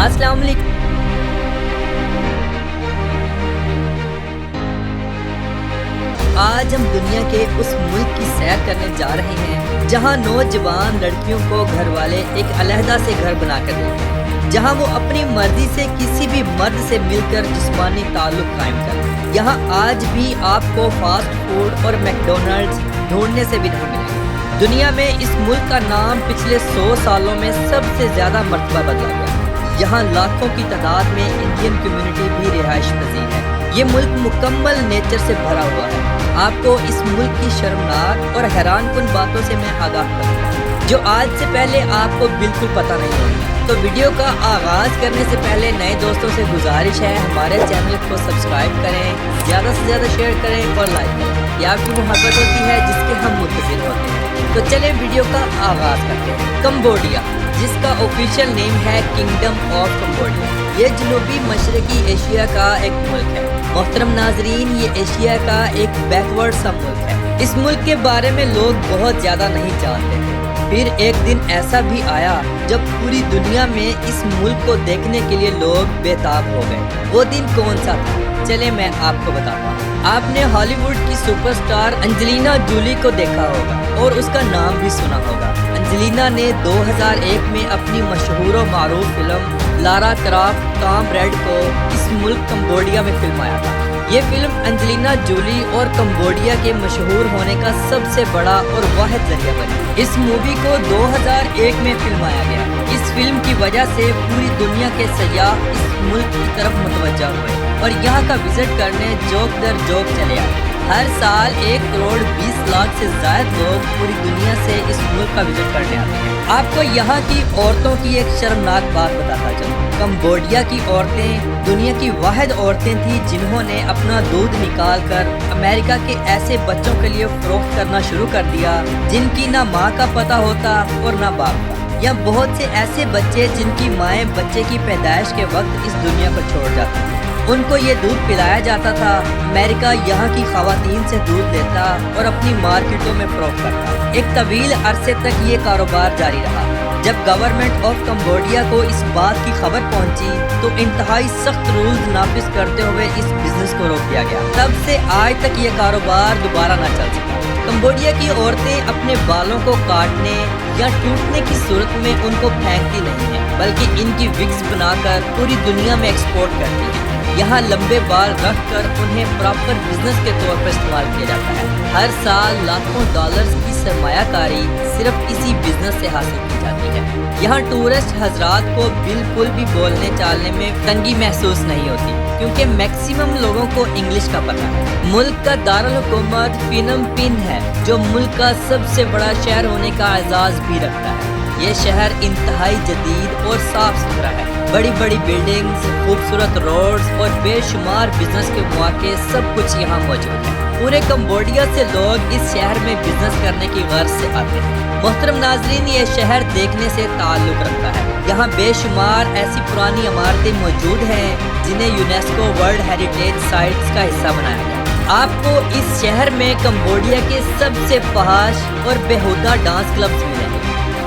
अस्सलाम वालेकुम। आज हम दुनिया के उस मुल्क की सैर करने जा रहे हैं जहां नौजवान लड़कियों को घर वाले एक अलहदा से घर बना कर देते हैं, जहां वो अपनी मर्जी से किसी भी मर्द से मिलकर जिस्मानी ताल्लुक कायम करते। यहाँ आज भी आपको फास्ट फूड और मैकडोनल्ड्स ढूंढने से भी नहीं मिलेगा। दुनिया में इस मुल्क का नाम पिछले 100 सालों में सबसे ज़्यादा मर्तबा बदला गया। यहाँ लाखों की तादाद में इंडियन कम्युनिटी भी रिहाइश पजीर है। ये मुल्क मुकम्मल नेचर से भरा हुआ है। आपको इस मुल्क की शर्मनाक और हैरानकुन बातों से मैं आगाह करूँगा जो आज से पहले आपको बिल्कुल पता नहीं होगी। तो वीडियो का आगाज़ करने से पहले नए दोस्तों से गुजारिश है हमारे चैनल को सब्सक्राइब करें, ज़्यादा से ज़्यादा शेयर करें और लाइक करें। ये आपकी मोहब्बत होती है जिसके हम मुंतज़िर होते हैं। तो चलें वीडियो का आगाज़ करते हैं। कंबोडिया, जिसका ऑफिशियल नेम है किंगडम ऑफ कंबोडिया, ये जनूबी मशरकी एशिया का एक मुल्क है। मोहतरम नाजरीन, ये एशिया का एक बैकवर्ड सा मुल्क है। इस मुल्क के बारे में लोग बहुत ज़्यादा नहीं जानते थे। फिर एक दिन ऐसा भी आया जब पूरी दुनिया में इस मुल्क को देखने के लिए लोग बेताब हो गए। वो दिन कौन सा था? चले मैं आपको बताता हूँ। आपने हॉलीवुड की सुपरस्टार एंजेलिना जूली को देखा होगा और उसका नाम भी सुना होगा। एंजेलिना ने 2001 में अपनी मशहूर और मारूफ film Lara Croft Tomb Raider को इस मुल्क कंबोडिया में फिल्माया था। ये फिल्म एंजेलिना जूली और कंबोडिया के मशहूर होने का सबसे बड़ा और वाहिद जरिया बनी। इस मूवी को 2001 में फिल्माया गया। इस फिल्म की वजह से पूरी दुनिया के सयाह इस मुल्क की तरफ मुतवज्जा हुए और यहाँ का विजिट करने जोक दर जोक चले आए। हर साल 1 करोड़ 20 लाख से ज़्यादा लोग पूरी दुनिया से इस मुल्क का विजिट करने आते हैं। आपको यहाँ की औरतों की एक शर्मनाक बात बताता चलूँ। कंबोडिया की औरतें दुनिया की वाहिद औरतें थी जिन्होंने अपना दूध निकाल कर अमेरिका के ऐसे बच्चों के लिए फरोख्त करना शुरू कर दिया जिनकी ना माँ का पता होता और ना बाप का, या बहुत से ऐसे बच्चे जिनकी माएँ बच्चे की पैदाइश के वक्त इस दुनिया को छोड़ जाती थी। उनको ये दूध पिलाया जाता था। अमेरिका यहाँ की खवातीन से दूध लेता और अपनी मार्केटों में फरोख्त करता। एक तवील अरसे तक ये कारोबार जारी रहा। जब गवर्नमेंट ऑफ कंबोडिया को इस बात की खबर पहुंची तो इंतहाई सख्त रूल्स नाफिज करते हुए इस बिजनेस को रोक दिया गया। तब से आज तक ये कारोबार दोबारा न चल सका। कंबोडिया की औरतें अपने बालों को काटने या टूटने की सूरत में उनको फेंकती नहीं है, बल्कि इनकी विग्स बनाकर पूरी दुनिया में एक्सपोर्ट करती है। यहाँ लंबे बाल रखकर उन्हें प्रॉपर बिजनेस के तौर पर इस्तेमाल किया जाता है। हर साल लाखों डॉलर्स की सरमायाकारी सिर्फ इसी बिजनेस से हासिल की जाती है। यहाँ टूरिस्ट हजरात को बिल्कुल भी बोलने चालने में तंगी महसूस नहीं होती क्योंकि मैक्सिमम लोगों को इंग्लिश का पता है। मुल्क का दारुल हुकूमत फिनम पिन है जो मुल्क का सबसे बड़ा शहर होने का एजाज़ भी रखता है। ये शहर इंतहाई जदीद और साफ सुथरा है। बड़ी बड़ी बिल्डिंग्स, खूबसूरत रोड्स और बेशुमार बिजनेस के मौके सब कुछ यहाँ मौजूद है। पूरे कंबोडिया से लोग इस शहर में बिजनेस करने की गर्ज से आते हैं। मोहतरम नाजरीन, ये शहर देखने से ताल्लुक़ रखता है। यहाँ बेशुमार ऐसी पुरानी इमारतें मौजूद हैं जिन्हें यूनेस्को वर्ल्ड हेरिटेज साइट्स का हिस्सा बनाया गया। आपको इस शहर में कंबोडिया के सबसे फहाश और बेहुदा डांस क्लब्स मिलेंगे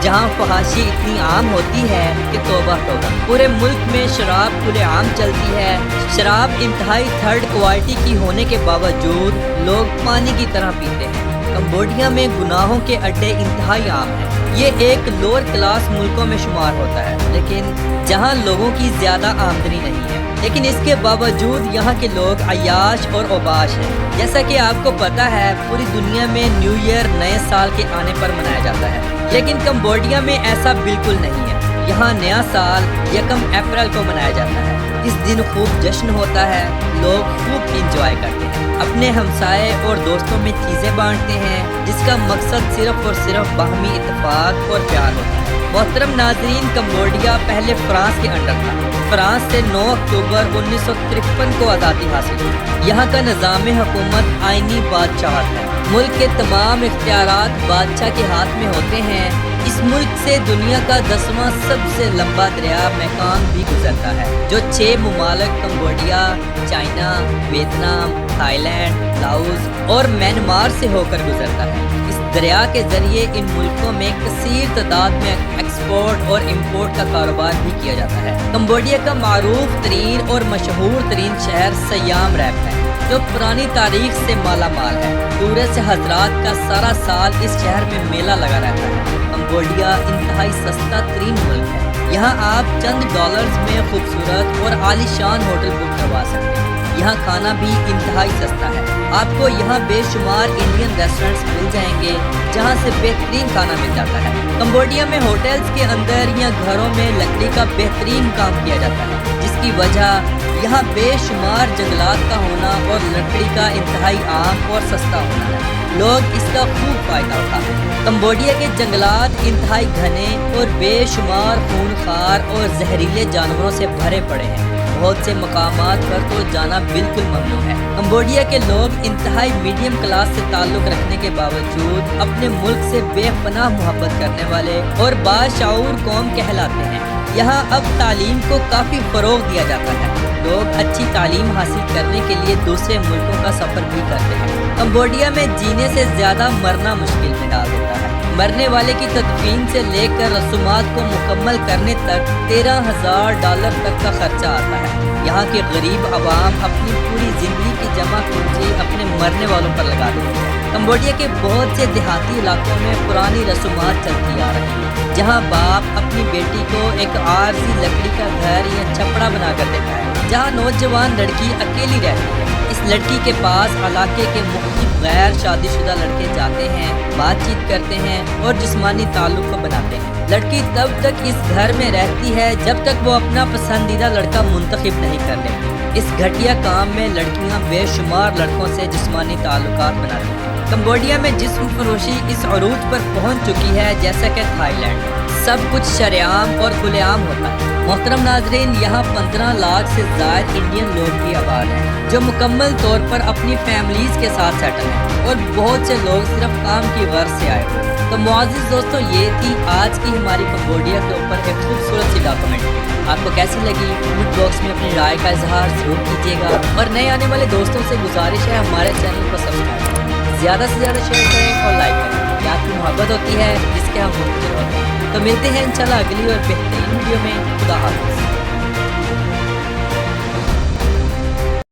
जहाँ फहाशी इतनी आम होती है कि तौबा तौबा। पूरे मुल्क में शराब खुलेआम चलती है। शराब इंतहाई थर्ड क्वालिटी की होने के बावजूद लोग पानी की तरह पीते हैं। कंबोडिया में गुनाहों के अड्डे इंतहाई आम हैं। ये एक लोअर क्लास मुल्कों में शुमार होता है, लेकिन जहाँ लोगों की ज़्यादा आमदनी नहीं है। लेकिन इसके बावजूद यहाँ के लोग अयाश और ओबाश हैं। जैसा कि आपको पता है पूरी दुनिया में न्यू ईयर नए साल के आने पर मनाया जाता है, लेकिन कंबोडिया में ऐसा बिल्कुल नहीं है। यहाँ नया साल 1 अप्रैल को मनाया जाता है। इस दिन खूब जश्न होता है, लोग खूब इंजॉय करते हैं, अपने हमसाए और दोस्तों में चीज़ें बांटते हैं जिसका मकसद सिर्फ और सिर्फ बाहमी इत्तेफाक और प्यार होता है। मोहतरम नाजरीन, कंबोडिया पहले फ्रांस के अंडर था। फ्रांस से 9 अक्टूबर 1953 को आज़ादी हासिल हुई। यहाँ का निज़ाम हुकूमत आइनी बादशाहत है। मुल्क के तमाम इख्तियारात बादशाह के हाथ में होते हैं। इस मुल्क से दुनिया का 10वां सबसे लंबा दरिया मेकांग भी गुजरता है जो 6 मुमालिक Cambodia, China, Vietnam, Thailand, Laos और म्यांमार से होकर गुजरता है। इस دریا کے ذریعے ان ملکوں میں کثیر تعداد میں ایکسپورٹ اور امپورٹ کا کاروبار بھی کیا جاتا ہے۔ کمبوڈیا کا معروف ترین اور مشہور ترین شہر سیام ریپ ہے، جو پرانی تاریخ سے مالا مال ہے۔ ٹورسٹ حضرات کا سارا سال اس شہر میں میلہ لگا رہتا ہے۔ کمبوڈیا انتہائی سستا ترین ملک ہے۔ یہاں آپ چند ڈالرز میں خوبصورت اور عالی شان ہوٹل بک کروا سکتے ہیں۔ یہاں کھانا بھی انتہائی سستا ہے۔ آپ کو یہاں بے شمار انڈین ریسٹورنٹس مل جائیں گے جہاں سے بہترین کھانا مل جاتا ہے۔ کمبوڈیا میں ہوٹلز کے اندر یا گھروں میں لکڑی کا بہترین کام کیا جاتا ہے، جس کی وجہ یہاں بے شمار جنگلات کا ہونا اور لکڑی کا انتہائی عام اور سستا ہونا ہے۔ لوگ اس کا خوب فائدہ اٹھاتے ہیں۔ کمبوڈیا کے جنگلات انتہائی گھنے اور بے شمار خونخوار اور زہریلے جانوروں سے بھرے پڑے ہیں۔ بہت سے مقامات پر تو جانا بالکل ممنوع ہے۔ کمبوڈیا کے لوگ انتہائی میڈیم کلاس سے تعلق رکھنے کے باوجود اپنے ملک سے بے پناہ محبت کرنے والے اور باشعور قوم کہلاتے ہیں۔ یہاں اب تعلیم کو کافی فروغ دیا جاتا ہے۔ لوگ اچھی تعلیم حاصل کرنے کے لیے دوسرے ملکوں کا سفر بھی کرتے ہیں۔ کمبوڈیا میں جینے سے زیادہ مرنا مشکل میں ڈال دیتا ہے۔ مرنے والے کی تدفین سے لے کر رسومات کو مکمل کرنے تک $13,000 تک کا خرچہ آتا ہے۔ یہاں کے غریب عوام اپنی پوری زندگی کی جمع پونجی اپنے مرنے والوں پر لگا دیتے ہیں۔ کمبوڈیا کے بہت سے دیہاتی علاقوں میں پرانی رسومات چلتی آ رہی ہیں، جہاں باپ اپنی بیٹی کو ایک عارضی لکڑی کا گھر یا چھپڑا بنا کر دیتا ہے، جہاں نوجوان لڑکی اکیلی رہتی ہے۔ اس لڑکی کے پاس علاقے کے مختلف غیر شادی شدہ لڑکے جاتے ہیں، بات چیت کرتے ہیں اور جسمانی تعلق کو بناتے ہیں۔ لڑکی تب تک اس گھر میں رہتی ہے جب تک وہ اپنا پسندیدہ لڑکا منتخب نہیں کر لیتی۔ اس گھٹیا کام میں لڑکیاں بے شمار لڑکوں سے جسمانی تعلقات بناتی ہیں۔ کمبوڈیا میں جسم فروشی اس عروج پر پہنچ چکی ہے جیسا کہ تھائی لینڈ۔ سب کچھ شرعام اور کھلے عام ہوتا ہے۔ محترم ناظرین، یہاں 15 لاکھ سے زائد انڈین لوگ بھی آباد ہیں، جو مکمل طور پر اپنی فیملیز کے ساتھ سیٹل ہیں، اور بہت سے لوگ صرف کام کی غرض سے آئے ہوئے۔ تو معزز دوستوں، یہ تھی آج کی ہماری کمبوڈیا کے اوپر ایک خوبصورت سی ڈاکومنٹری۔ آپ کو کیسی لگی؟ کمنٹ باکس میں اپنی رائے کا اظہار ضرور کیجیے گا، اور نئے آنے والے دوستوں سے گزارش ہے ہمارے چینل کو سبسکرائب کریں، زیادہ سے زیادہ شیئر کریں اور لائک کریں۔ یہ آپ کی محبت ہوتی ہے جس کے ہم منتظر ہوتے ہیں۔ تو ملتے ہیں انشاءاللہ اگلی اور بہترین ویڈیو میں۔ خدا حافظ۔